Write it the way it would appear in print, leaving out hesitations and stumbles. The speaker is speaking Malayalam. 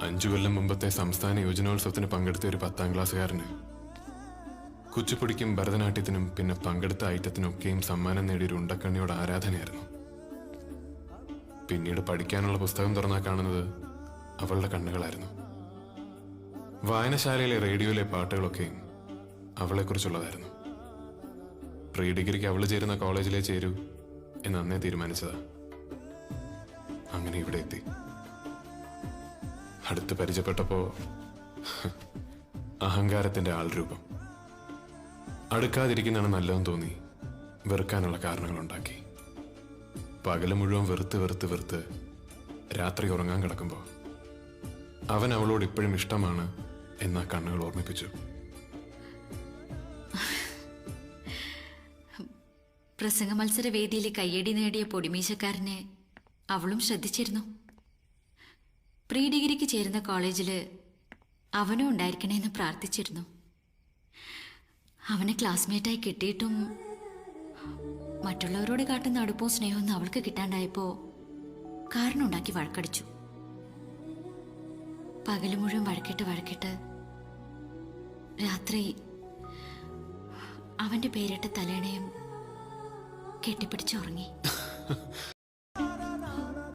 5 കൊല്ലം മുമ്പത്തെ സംസ്ഥാന യുവജനോത്സവത്തിന് പങ്കെടുത്ത ഒരു 10ാം ക്ലാസ്സുകാരന് കുച്ചിപ്പുടിക്കും ഭരതനാട്യത്തിനും പിന്നെ പങ്കെടുത്ത ഐറ്റത്തിനൊക്കെയും സമ്മാനം നേടിയൊരു ഉണ്ടക്കണ്ണിയോട് ആരാധനയായിരുന്നു. പിന്നീട് പഠിക്കാനുള്ള പുസ്തകം തുറന്നാ കാണുന്നത് അവളുടെ കണ്ണുകളായിരുന്നു. വായനശാലയിലെ റേഡിയോയിലെ പാട്ടുകളൊക്കെയും അവളെക്കുറിച്ചുള്ളതായിരുന്നു. പ്രീ ഡിഗ്രിക്ക് അവള് ചേരുന്ന കോളേജിലേ ചേരൂ എന്ന് അന്നേ തീരുമാനിച്ചതാ. അങ്ങനെ ഇവിടെ എത്തി. അടുത്ത് പരിചയപ്പെട്ടപ്പോ അഹങ്കാരത്തിന്റെ ആൾരൂപം. അടുക്കാതിരിക്കുന്നതാണ് നല്ലതെന്ന് തോന്നി വെറുക്കാനുള്ള കാരണങ്ങളുണ്ടാക്കി. പകല് മുഴുവൻ വെറുത്ത് രാത്രി ഉറങ്ങാൻ കിടക്കുമ്പോൾ അവൻ അവളോട് ഇപ്പോഴും ഇഷ്ടമാണ് എന്നാ കണ്ണുകൾ ഓർമ്മിപ്പിച്ചു. പ്രസംഗ മത്സര വേദിയിൽ കയ്യടി നേടിയ പൊടിമീശക്കാരനെ അവളും ശ്രദ്ധിച്ചിരുന്നു. പ്രീ ഡിഗ്രിക്ക് ചേരുന്ന കോളേജിൽ അവനും ഉണ്ടായിരിക്കണേന്ന് പ്രാർത്ഥിച്ചിരുന്നു. അവനെ ക്ലാസ്മേറ്റായി കിട്ടിയിട്ടും മറ്റുള്ളവരോട് കാട്ടുന്ന അടുപ്പവും സ്നേഹമൊന്നും അവൾക്ക് കിട്ടാണ്ടായപ്പോ കാരണം ഉണ്ടാക്കി വഴക്കടിച്ചു. പകല് മുഴുവൻ വഴക്കിട്ട് രാത്രി അവന്റെ പേരിട്ട തലേണയും കെട്ടിപ്പിടിച്ചുറങ്ങി.